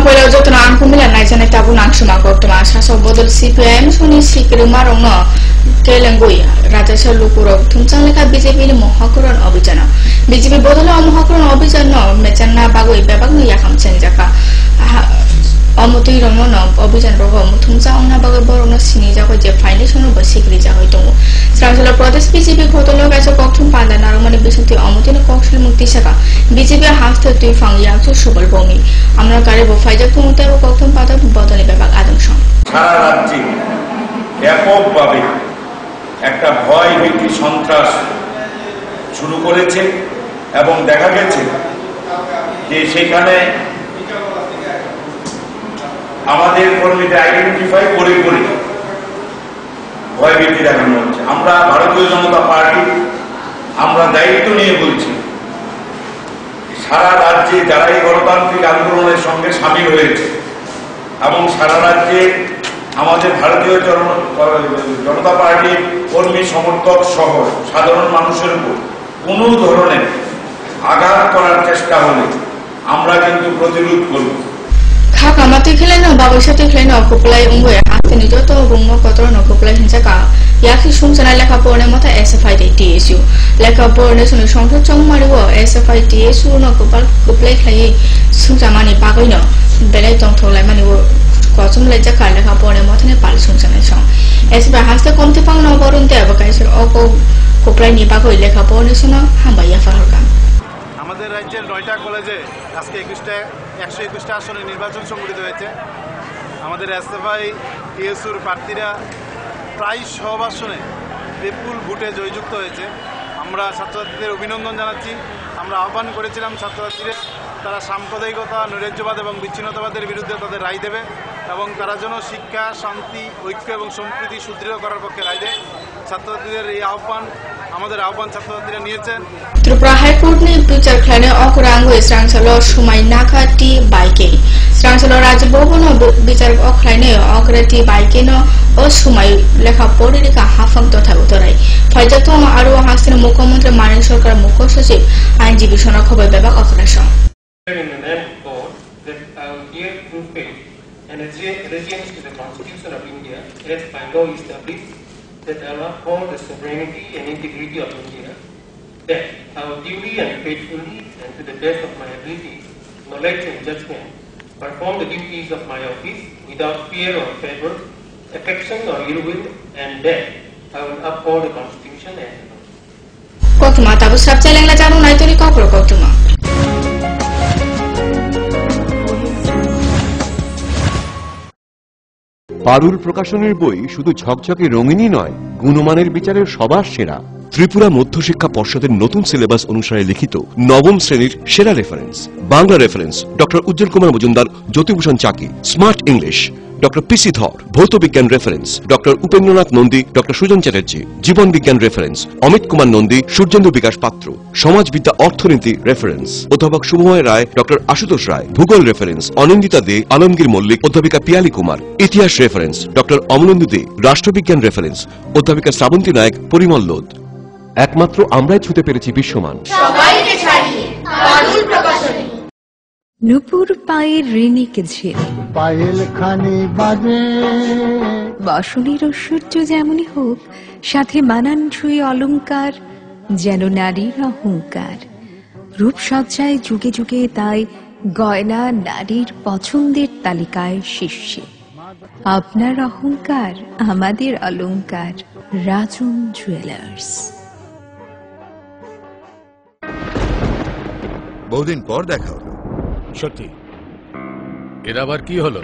Pela jotna angkumila naijana tabu nangsuma koktuma sasok bodol CPM suni sikiruma rongno kelengui Raja Salukuro thumchang leka BJP ni mohakuron abhijana BJP bodol mohakuron abhijana mechanna bagoi bebagno yakam chenjaka Amutui rongno no abhijan rogo thumchang ongna bagoi borongno sini jako je foundation bo sikri jakoi tongo Srangsola Pradesh BJP khotolo kaisa kokthum panda narumani bisunti amutini kokshil mukti saka BJP hafte tui fang yakchu subal bomi আমরা কারেব ফাইজা কুমতে এবং প্রথম পাতা বদলে বিভাগ আদমশ সারা রাজ্যে ব্যাপকভাবে একটা ভয় ভীতি সন্ত্রাস শুরু করেছে এবং দেখা গেছে যে সেখানে আমাদের কর্মীদের আইডেন্টিফাই করে ভয় ভীতি দেখানো হচ্ছে আমরা ভারতীয় জনতা পার্টি আমরা দায়িত্ব নিয়ে বলছি সারা রাজ্যে যারা এই গণতান্ত্রিক আন্দোলনের সঙ্গে সামিল হয়েছে এবং সারা রাজ্যে আমাদের ভারতীয় জনতা পার্টির কর্মী সমর্থক সহ সাধারণ মানুষের উপর কোনো ধরনের আঘাত করার চেষ্টা হলে আমরা কিন্তু প্রতিরোধ করব খাকামাতে খেলেন বাবুসাতে খেলেন অকুপলাই উঙ্গয়ে হাতে নিজত বুঙ্গ কতর নকুপলাই হিংসাকা ইয়াকি সুংসানায় লেখাপড়ার মতো SFI TSU লেখাপড়ার শুনে সংসদ চংমারিব SFI TSU নকুপাল কুপলাই খাইয়ে সুংসামানি পাগৈন বেলাই তংথলাই মানিব কচম লেজাকা লেখাপড়ার মতো পাল সুংসানায় সং SFI হাসতে কমতে পাং নবরুনতে অবকাশের অকো কুপলাই নি পাগৈ লেখাপড়ার শুনে হামবাইয়া ফারকা আমাদের রাজ্যের 9টা কলেজে আজকে 121টা আসনে নির্বাচন সংগঠিত হয়েছে আমাদের SFI TSUর প্রার্থীরা প্রায় সব আসনে বিপুল ভোটে জয়যুক্ত হয়েছে আমরা ছাত্রছাত্রীদের অভিনন্দন জানাচ্ছি আমরা আহ্বান করেছিলাম ছাত্রছাত্রীদের তারা সাম্প্রদায়িকতা নৈরাজ্যবাদ এবং বিচ্ছিন্নতাবাদের বিরুদ্ধে তাদের রায় দেবে এবং তারা যেন শিক্ষা শান্তি ঐক্য এবং সম্প্রীতি সুদৃঢ় করার পক্ষে রায় দেয় ছাত্রছাত্রীদের এই আহ্বান আমাদের আহ্বান ছাত্রছাত্রীরা নিয়েছেন ত্রিপুরা হাইকোর্ট নি বিচার খানে অকরাঙ্গ স্রাংসল সুমাই নাখাটি বাইকে স্রাংসল রাজ্য ভবন বিচার অখলাইনে অকরাটি বাইকে ন ও সুমাই লেখা পড়িকা হাফাং তথা উত্তরাই ফাইজাত আরো হাসিন মুখ্যমন্ত্রী মানিক সরকার মুখ্য সচিব আইনজীবী সনক খবর বিভাগ অখলাস In the name of God, that I will hear through faith and allegiance to the Constitution of India, as by law established, that I will uphold the sovereignty and integrity of India, that I will duly and faithfully and to the best of my ability, knowledge and judgment, perform the duties of my office without fear or favor, affection or ill will, and that I will uphold the Constitution and the law. Koktuma tabu sabchalengla jaru naitori kokro koktuma. পারুল প্রকাশনের বই শুধু ঝকঝকে রঙিনই নয় গুণমানের বিচারের সবার সেরা ত্রিপুরা মধ্যশিক্ষা পর্ষদের নতুন সিলেবাস অনুসারে লিখিত নবম শ্রেণীর সেরা reference Bangla reference doctor Ujjwal Kumar Majumdar Jyotibhushan Chaki smart English doctor P C Dhar ভৌত বিজ্ঞান reference doctor Upendranath Nandi doctor Sujan Chatterjee জীবন বিজ্ঞান রেফারেন্স অমিত কুমার নন্দী সূর্যেন্দু বিকাশ পাত্র সমাজবিদ্যা অর্থনীতি রেফারেন্স অধ্যাপক শুভময় রায় ডক্টর আশুতোষ রায় ভূগোল রেফারেন্স অনিন্দিতা দে আলমগীর মল্লিক অধ্যাপিকা পিয়ালি কুমার ইতিহাস রেফারেন্স ডক্টর অমলেন্দু দে রাষ্ট্রবিজ্ঞান রেফারেন্স অধ্যাপিকা শ্রাবন্তী নায়ক পরিমল লোধ একমাত্র আমরাই ছুতে পেরেছি বিশ্বমান সবাইকে ছাড়িয়ে পারুল প্রকাশনী নুপুর পায়ের ঋণিক ঝিল পায়েল খানি বাজে বসনের ঐশ্বর্য যেমনই হোক সাথে মানানসই অলংকার যেন নারীর অহংকার রূপসজ্জায় যুগে যুগে তাই গয়না নারীর পছন্দের তালিকায় শীর্ষে আপনার অহংকার আমাদের অলংকার রাজন জুয়েলার্স বহুদিন পর দেখা হলো সত্যি এর আবার কি হলো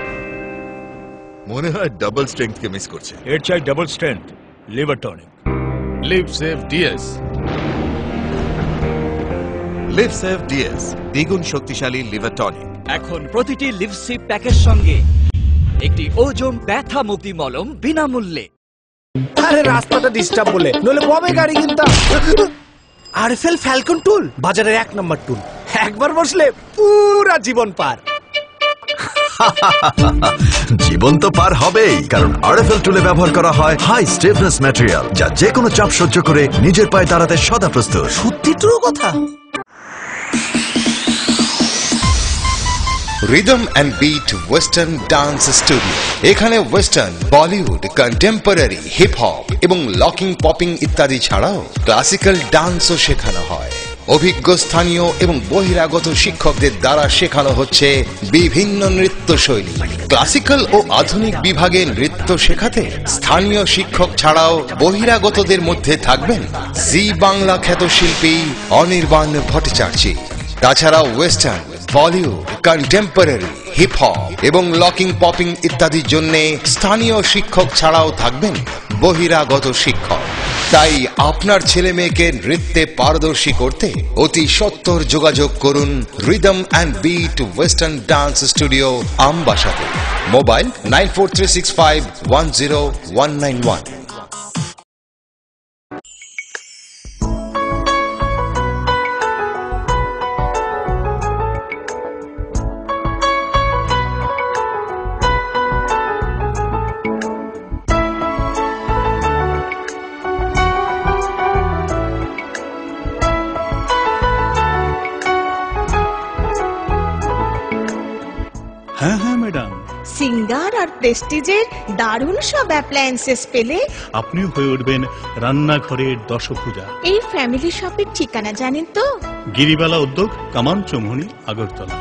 মনে হয় ডাবল স্ট্রেংথ কে মিস করছে এর চাই double strength liver tonic Liv Save DS Liv Save DS দ্বিগুণ শক্তিশালী লিভার টনিক এখন প্রতিটি লিভ সেভ প্যাকের সঙ্গে একটি ওজোন ব্যথা মুক্তি মলম বিনামূল্যে আরে রাস্তাটা ডিস্টার্ব বলে নলে কবে গাড়ি কিনতাম আরএফএল ফ্যালকন টুল বাজারের 1 নম্বর টুল একবার বসলে পুরো জীবন পার জীবন তো পার হবেই কারণ আরএফএল টুলে ব্যবহার করা হয় হাই স্টিফনেস ম্যাটেরিয়াল যা যে কোনো চাপ সহ্য করে নিজের পায়ে দাঁড়াতে সদা প্রস্তুত সত্যি ট্রু কথা rhythm and beat western dance studio. এখানে western, Bollywood, contemporary, hip hop এবং লকিং, পপিং ইত্যাদি ছাড়াও ক্লাসিক্যাল ডান্সও শেখানো হয়। অভিজ্ঞ স্থানীয় এবং বহিরাগত শিক্ষকদের দ্বারা শেখানো হচ্ছে বিভিন্ন নৃত্যশৈলী। ক্লাসিক্যাল ও আধুনিক বিভাগে নৃত্য শেখাতে স্থানীয় শিক্ষক ছাড়াও বহিরাগতদের মধ্যে থাকবেন জি বাংলা খ্যাত শিল্পী অনির্বাণ ভট্টাচার্য। তাছাড়া western, Bollywood, contemporary, hip hop এবং লকিং, পপিং ইত্যাদির জন্য স্থানীয় শিক্ষক ছাড়াও থাকবেন বহিরাগত শিক্ষক। তাই আপনার ছেলে মেয়েকে নৃত্যে পারদর্শী করতে অতি সত্বর যোগাযোগ করুন rhythm and beat western dance studio, আমবাসাতে। মোবাইল 9436510191। হ্যাঁ হ্যাঁ ম্যাডাম, সিঙ্গার আর প্রেস্টিজের দারুণ সব অ্যাপ্লায়েন্সেস পেলে আপনিও হয়ে উঠবেন রান্নাঘরের দশভুজা। এই ফ্যামিলি শপের ঠিকানা জানেন তো? গিরিবালা উদ্যোগ, কামান চৌমুহনী, আগরতলা।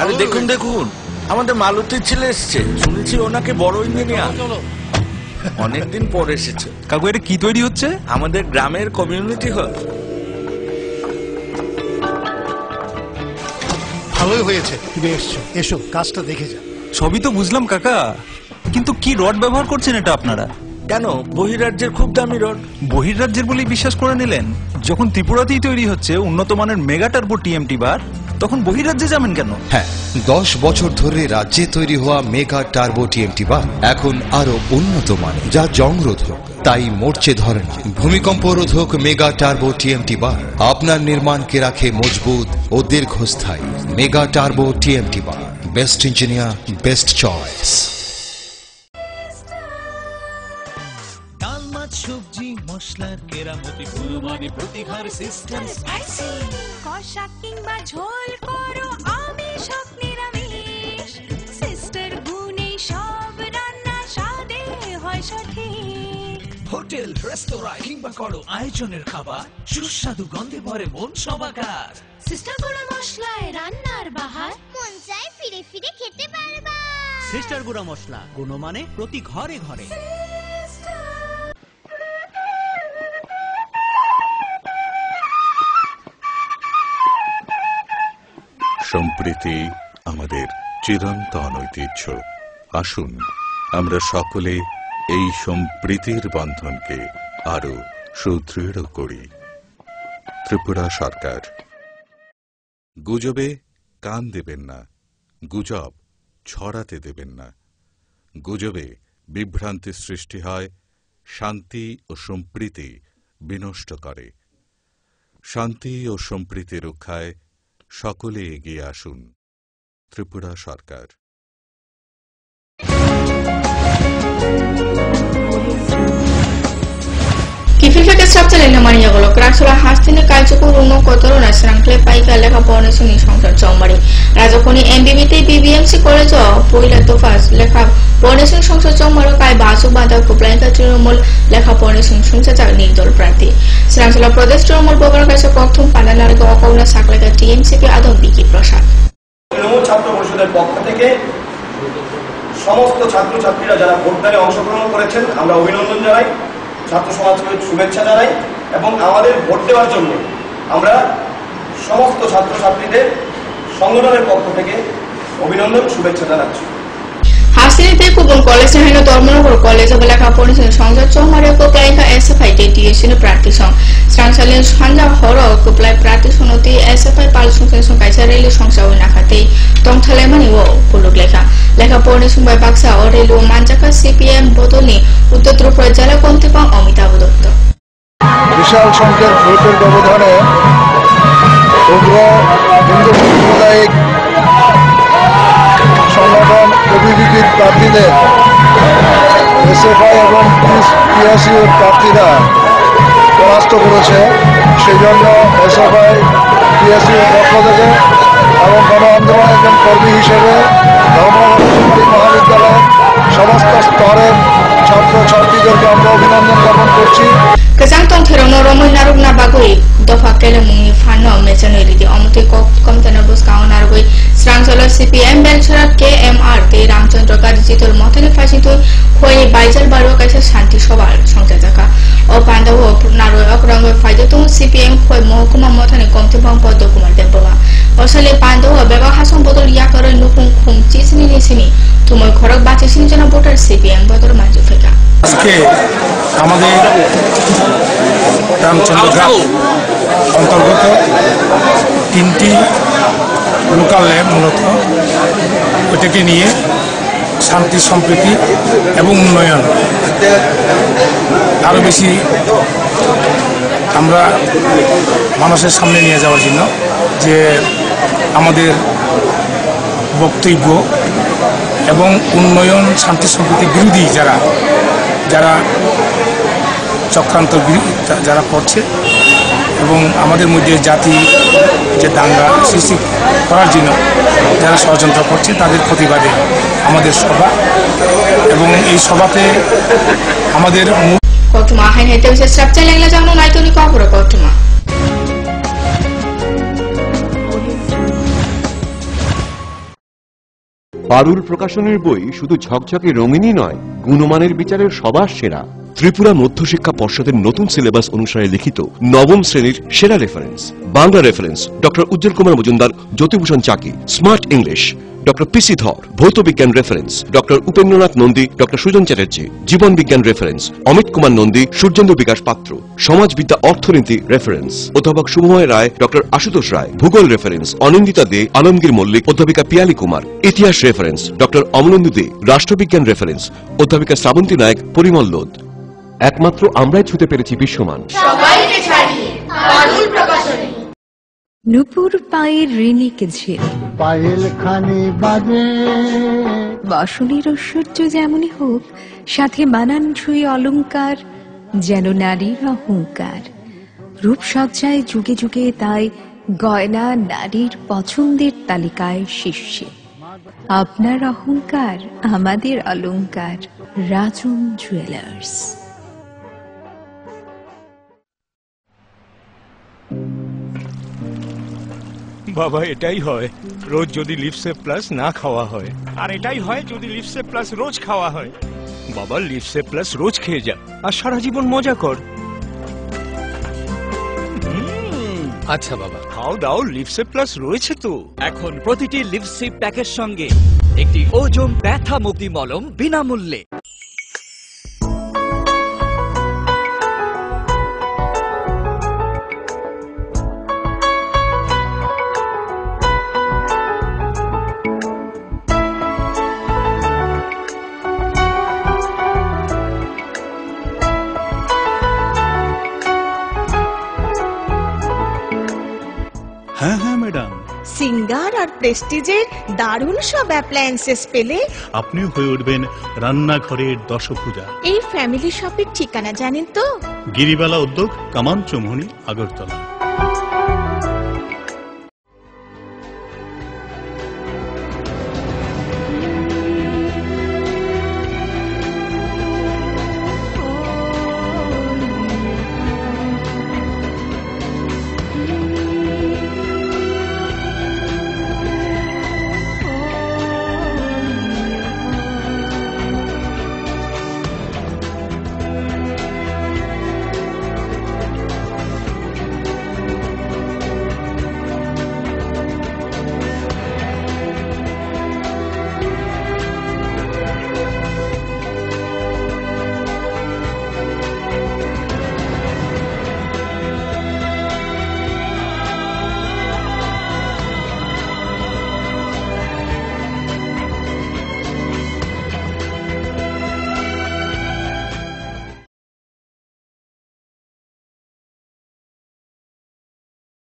আরে দেখুন দেখুন, আমাদের মালতীর ছেলে এসছে, শুনেছি ওনাকে বড় ইঞ্জিনিয়ার। অনেকদিন পর এসেছে। কাকু এটা কি তৈরি হচ্ছে? আমাদের গ্রামের কমিউনিটি হল। ভালোই হয়েছে তুমি এসছো, এসো কাজটা দেখে যা। সবই তো বুঝলাম কাকা, কিন্তু কি রড ব্যবহার করছেন এটা আপনারা? কেন, বহিরাজ্যের খুব দামি রড। বহিরাজ্যের বলেই বিশ্বাস করে নিলেন? যখন ত্রিপুরাতেই তৈরি হচ্ছে উন্নত মানের মেগা টার্বো টিএমটি বার, তখন বহিরাজ্যে যাবেন কেন? হ্যাঁ, 10 বছর ধরে রাজ্যে তৈরি হওয়া মেগা টার্বো টিএমটি বার এখন আরো উন্নত মানের, যা জংরোধক, তাই মরচে ধরে না। ভূমিকম্প রোধক মেগা টার্বো টিএমটি বার আপনার নির্মাণকে রাখে মজবুত ও দীর্ঘস্থায়ী। মেগা টার্বো টিএমটি বার, বেস্ট ইঞ্জিনিয়ার, বেস্ট চয়েস। সবজি মশলার কেরামতি কুরবানি প্রতিঘর সিস্টেম স্পাইসি কষা কিংবা ঝোল করো আমিষ হোক নিরামিষ সিস্টার গুনে সব রান্না স্বাদে হয় সঠিক। হোটেল, রেস্তোরাঁ কিংবা করো আয়োজনের খাবার সুস্বাদু গন্ধে ভরে মন সবাকার। সিস্টার গুঁড়া মশলায় রান্নার বাহার মন চায় ফিরে ফিরে খেতে পারবা। সিস্টার গুঁড়া মশলা, গুণমানে প্রতি ঘরে ঘরে। সম্প্রীতি আমাদের চিরন্তন ঐতিহ্য। আসুন আমরা সকলে এই সম্প্রীতির বন্ধনকে আরো সুদৃঢ় করি। ত্রিপুরা সরকার। গুজবে কান দেবেন না, গুজব ছড়াতে দেবেন না। গুজবে বিভ্রান্তি সৃষ্টি হয়, শান্তি ও সম্প্রীতি বিনষ্ট করে। শান্তি ও সম্প্রীতি রক্ষায় সকলে এগিয়ে আসুন। ত্রিপুরা সরকার। কিফিল bisa sabjale namani yagolo krasola hastine kaijoko runo kotoro na srangkle paika lekha porne suni songsar chomari rajakoni MBBT BBMC college poila tofa lekha porne suni songsar chomaro kai basu bada kuplaika trumol lekha porne suni songsar jak nidol prati srangsola pradesh trumol bogar kaisa প্রথম পানালার গকাউনা সাকলাকা TMCP আদম বিকি প্রসাদ ছাত্র পরিষদের পক্ষ থেকে সমস্ত ছাত্রছাত্রীরা যারা ভোটদানে অংশগ্রহণ করেছেন আমরা অভিনন্দন জানাই, ছাত্র সমাজকে শুভেচ্ছা জানাই এবং আমাদের ভোট দেওয়ার জন্য আমরা সমস্ত ছাত্রছাত্রীদের সংগঠনের পক্ষ থেকে অভিনন্দন শুভেচ্ছা জানাচ্ছি। Hasilnya kubun college na hino Dormonogor college belaka porni sini songsar chomare ko plaika SFI TTS ni practice strangsalin sanja horo ko plai practice noti SFI pal sungsar kaisa reli songsar na khate tongthale mani wo puluk lekha porni sumbai baksa orelu manjaka CPM bodoni উত্তর ত্রিপুরা জেলা কর্তৃপক্ষ অমিতাভ দত্ত বিশাল সংখ্যক ভোটের ব্যবধানে উগ্র হিন্দু সাম্প্রদায়িক সংগঠন অভিযোগের প্রার্থীদের এসএফআই এবং পিএসইউর প্রার্থীরা পরাস্ত করেছে। সেই জন্য এসএফআই পিএসইউর পক্ষ থেকে এবং গণ আন্দোলনের একজন কর্মী হিসেবে ধর্মনগর মহাবিদ্যালয়ের সমস্ত স্তরের ছাত্রছাত্রীদেরকে আমরা অভিনন্দন জ্ঞাপন করছি। Kazang tong therono romoi naruk na bagoi dofa kele mungi phano mechani riti omuti komtena bus kaun nargoi srangsola CPM belchara KMR te Ramchandra Kajitol motene phasito khoi baijal baro kaisa shanti sobal songchajaka o pandawo naroi okrang phaidetu CPM khoi mohkuma motene komtipang poddo kumar debba osale pandawo beba hason bodol yakare nukung khum chisni nisimi tumoy khorak bache sinjana voter CPM bodor manju feka আজকে আমাদের রামচন্দ্রঘাট অন্তর্গত 3টি local lab মূলত ওটাকে নিয়ে শান্তি সম্প্রীতি এবং উন্নয়ন আরও বেশি আমরা মানুষের সামনে নিয়ে যাওয়ার জন্য যে আমাদের বক্তব্য এবং উন্নয়ন শান্তি সম্প্রীতি বিরোধী যারা চক্রান্ত যারা করছে এবং আমাদের মধ্যে জাতি যে দাঙ্গা সৃষ্টি করার জন্য যারা ষড়যন্ত্র করছে তাদের প্রতিবাদে আমাদের সভা এবং এই সভাতে আমাদের কটুমা হাই হাইতে বিশেষ সাবচাই লাগলা জানো নাইতনি কপরে কটুমা পারুল প্রকাশনের বই শুধু ঝকঝকে রঙিনই নয়, গুণমানের বিচারের সবার সেরা। ত্রিপুরা মধ্যশিক্ষা পর্ষদের নতুন সিলেবাস অনুসারে লিখিত নবম শ্রেণীর সেরা reference. Bangla reference doctor Ujjwal Kumar Majumdar, Jyotibhushan Chaki. Smart English doctor P C Dhar. ভৌত বিজ্ঞান reference doctor Upendranath Nandi, doctor Sujan Chatterjee. জীবন বিজ্ঞান রেফারেন্স অমিত কুমার নন্দী, সূর্যেন্দু বিকাশ পাত্র। সমাজবিদ্যা অর্থনীতি রেফারেন্স অধ্যাপক শুভময় রায়, ডক্টর আশুতোষ রায়। ভূগোল রেফারেন্স অনিন্দিতা দে, আলমগীর মল্লিক, অধ্যাপিকা পিয়ালি কুমার। ইতিহাস রেফারেন্স ডক্টর অমলেন্দু দে। রাষ্ট্রবিজ্ঞান রেফারেন্স অধ্যাপিকা শ্রাবন্তী নায়ক, পরিমল লোধ। একমাত্র আমরাই ছুতে পেরেছি বিশ্বমান। সবাইকে ছাড়িয়ে পারুল প্রকাশনী। নুপুর পায়ের ঋণিক ঝিল পায়েল খানি বাজে বাসনের ঐশ্বর্য যেমনই হোক, সাথে মানানসই অলংকার যেন নারীর অহংকার। রূপসজ্জায় যুগে যুগে তাই গয়না নারীর পছন্দের তালিকায় শীর্ষে। আপনার অহংকার আমাদের অলংকার। রাজন জুয়েলার্স। বাবা এটাই হয় রোজ যদি লিপসেপ প্লাস না খাওয়া হয়, আর এটাই হয় যদি লিপসেপ প্লাস রোজ খাওয়া হয়। বাবা লিপসেপ প্লাস রোজ খেয়ে যা আর সারা জীবন মজা কর। আচ্ছা বাবা, খাও দাও, লিপসেপ প্লাস রয়েছে তো। এখন প্রতিটি লিপসিপ প্যাকের সঙ্গে একটি ওজোম ব্যথা মুক্তি মলম বিনামূল্যে। সিঙ্গারা আর প্রেস্টিজের দারুণ সব অ্যাপ্লায়েন্সেস পেলে আপনিও হয়ে উঠবেন রান্নাঘরের দশভুজা। এই ফ্যামিলি শপের ঠিকানা জানেন তো? গিরিবালা উদ্যোগ, কামান চৌমুহনী, আগরতলা।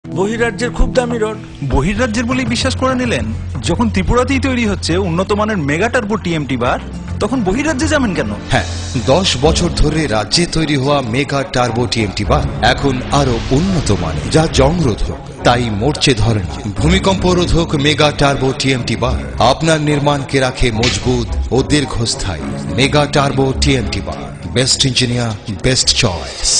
বহিরাজ্যের খুব দামি রড। বহিরাজ্যের বলেই বিশ্বাস করে নিলেন? যখন ত্রিপুরাতেই তৈরি হচ্ছে উন্নত মানের মেগা টার্বো টিএমটি বার, তখন বহিরাজ্যে যাবেন কেন? হ্যাঁ, 10 বছর ধরে রাজ্যে তৈরি হওয়া মেগা টার্বো টিএমটি বার এখন আরো উন্নত মানের, যা জংরোধক, তাই মরচে ধরেন। ভূমিকম্প রোধক মেগা টার্বো টিএমটি বার আপনার নির্মাণকে রাখে মজবুত ও দীর্ঘস্থায়ী। মেগা টার্বো টিএমটি বার, বেস্ট ইঞ্জিনিয়ার, বেস্ট চয়েস।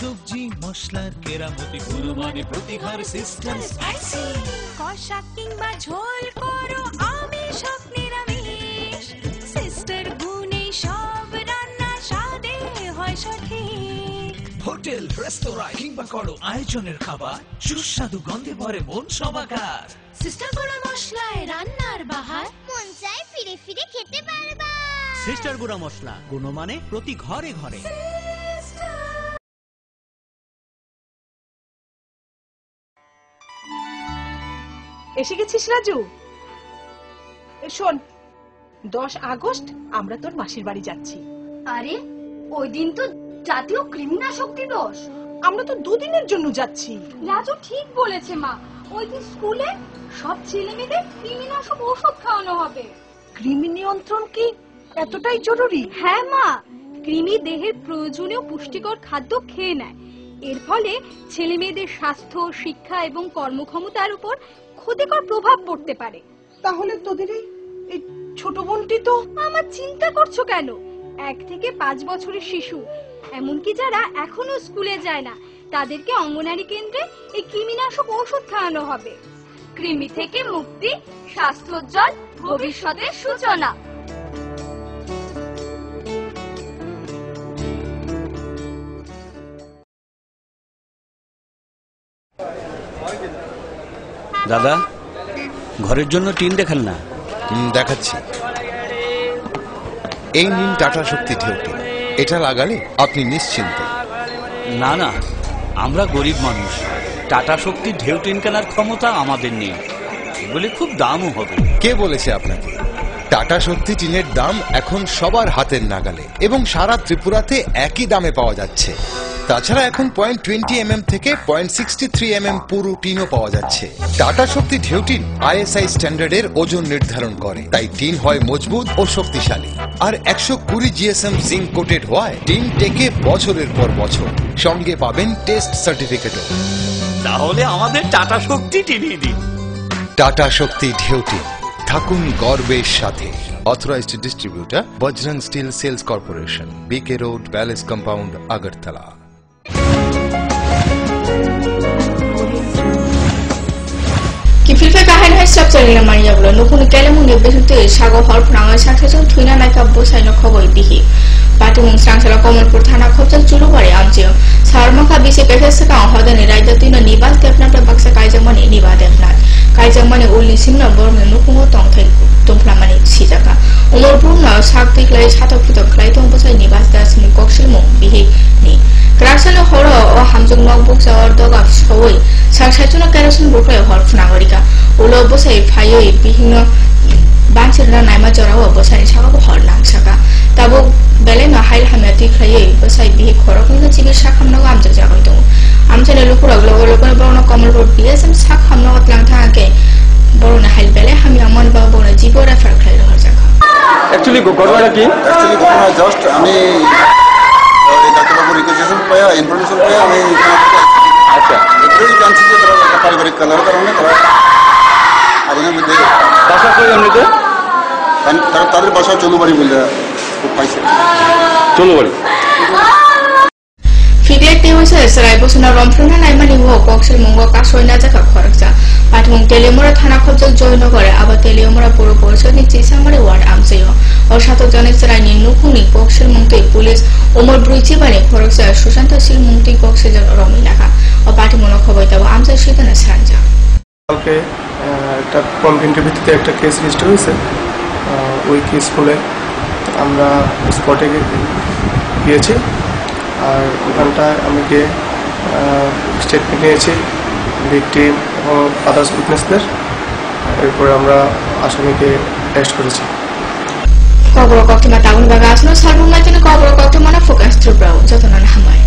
সবজি মশলার কেরামতি গুণমানে প্রতিঘর সিস্টেম স্পাইসি। কষা কিংবা ঝোল করো আমিষ হোক নিরামিষ, সিস্টার গুণে সব রান্না স্বাদে হয় সঠিক। হোটেল, রেস্তোরাঁ কিংবা করো আয়োজনের খাবার, সুস্বাদু গন্ধে ভরে মন সবাকার। সিস্টার গুঁড়া মশলায় রান্নার বাহার, মন চায় ফিরে ফিরে খেতে পারবা। সিস্টার গুঁড়া মশলা, গুণমানে প্রতি ঘরে ঘরে। এসে গেছিস রাজু? শোন, 10 আগস্ট আমরা তোর মাসির বাড়ি যাচ্ছি। আরে ওই দিন তো জাতীয় কৃমিনাশক দিবস। আমরা তো 2 দিনের জন্য যাচ্ছি। রাজু ঠিক বলেছে মা, ওই দিন স্কুলে সব ছেলেমেয়েদের কৃমিনাশক ওষুধ খাওয়ানো হবে। কৃমি নিয়ন্ত্রণ কি এতটাই জরুরি? হ্যাঁ মা, কৃমি দেহের প্রয়োজনীয় পুষ্টিকর খাদ্য খেয়ে নেয়। এর ফলে ছেলেমেয়েদের স্বাস্থ্য, শিক্ষা এবং কর্মক্ষমতার উপর ক্ষতিকর প্রভাব পড়তে পারে। তাহলে তোদের এই ছোট বোনটি তো। আমার চিন্তা করছো কেন? 1 থেকে 5 বছরের শিশু, এমনকি যারা এখনো স্কুলে যায় না, তাদেরকে অঙ্গনারী কেন্দ্রে এই কৃমিনাশক ওষুধ খাওয়ানো হবে। কৃমি থেকে মুক্তি, স্বাস্থ্যোজ্জ্বল ভবিষ্যতের সূচনা। দাদা, ঘরের জন্য টিন দেখাল না? দেখাচ্ছি। এই নিন টাটা শক্তি ঢেউটি, এটা লাগালে আপনি নিশ্চিন্ত। না না, আমরা গরিব মানুষ, টাটা শক্তি ঢেউ টিন কেনার ক্ষমতা আমাদের নেই। এগুলি খুব দামও হবে। কে বলেছে আপনাকে? টাটা শক্তি টিনের দাম এখন সবার হাতের নাগালে এবং সারা ত্রিপুরাতে একই দামে পাওয়া যাচ্ছে। তাছাড়া এখন 0.20 থেকে 0.63 পুরো টিনও পাওয়া যাচ্ছে। টাটা শক্তি ঢেউ টিন ISI স্ট্যান্ডার্ডের ওজন নির্ধারণ করে, তাই টিন হয় মজবুত ও শক্তিশালী। আর 120 GSM জিঙ্ক কোটেড হওয়ায় টিন টেকে বছরের পর বছর। সঙ্গে পাবেন টেস্ট সার্টিফিকেটও। তাহলে আমাদের টাটা শক্তি টিনিয়ে দিন। টাটা শক্তি ঢেউ টিন, থাকুন গর্বের সাথে। Authorised distributor Bajrang steel sales corporation, BK road, palace compound, Agartala. Kifilfe kahain hai structure ina Maria bolo nukun kelemun ye besute sago hor prangai sakhejon thuina naika bosaino khoboi bihi patumung sangsala Kamalpur thana khopjal chulubari amjio sarmaka bise pefese ka hodani raida tino nibal tepna baksa kaijamani niba defnat kaijamani ulni simna borne nukungo tongthai tongflamani sijaka Umorpur na saktik lai satakputo klai tongbosai nibas dasni koksilmu bihi ni Krasano horo o hamjung notebook sa ordoga sawoi sangsaichuna kerosene bukrai hor phnagorika ulo bosai phayoi bihino banchirna naima jorawa bosani chaka bo hor nangsaka tabo bele no hail hamati khaye bosai bihi khorok ni chibi sakhamna go amja jagai dong amjane lupura logo logo borno kamal road bsm sakhamna otlang thake borno hail bele hami amon ba borno jibo refer khailo har jaka actually ঘটনাটা কি actually ঘটনা just আমি ডাক্তারবাবু request পায়া information পায়া আমি আচ্ছা এটাই জানছি যে তারা একটা পারিবারিক কারণের কারণে তারা আগুনের মধ্যে বাসা কই এমনিতে তারা তাদের বাসা চলুবাড়ি বলে পাইছে চলুবাড়ি Figlet Tewisa Sarai Bosuna Romfruna Naimani Wo Boxel Mungo Kasoina Jaka Koraksa Patmung Telemura Thana Khobjal Joino Gore Aba Telemura Puro Porshoni Chisamari Ward Amseyo or Shato Janek Sarai Nukuni Boxel Mungti Police Omar Bruichi Bani Koraksa Sushanta Sil Mungti Boxel Romilaka or Patimono Koboita Amse Shitana Sanja কালকে একটা কমপ্লেন্টের ভিত্তিতে একটা case register হয়েছে ওই case বলে আমরা স্পটে গিয়েছি আর ওখানটায় আমি গিয়ে স্টেটমেন্ট নিয়েছি ভিকটিম এবং আদার্স উইটনেসদের এরপরে আমরা আসামিকে অ্যারেস্ট করেছি Kobro Koktima Taun Bagasno Salbum Latin Kobro Koktimana Focus through Brow Jotonan Hamai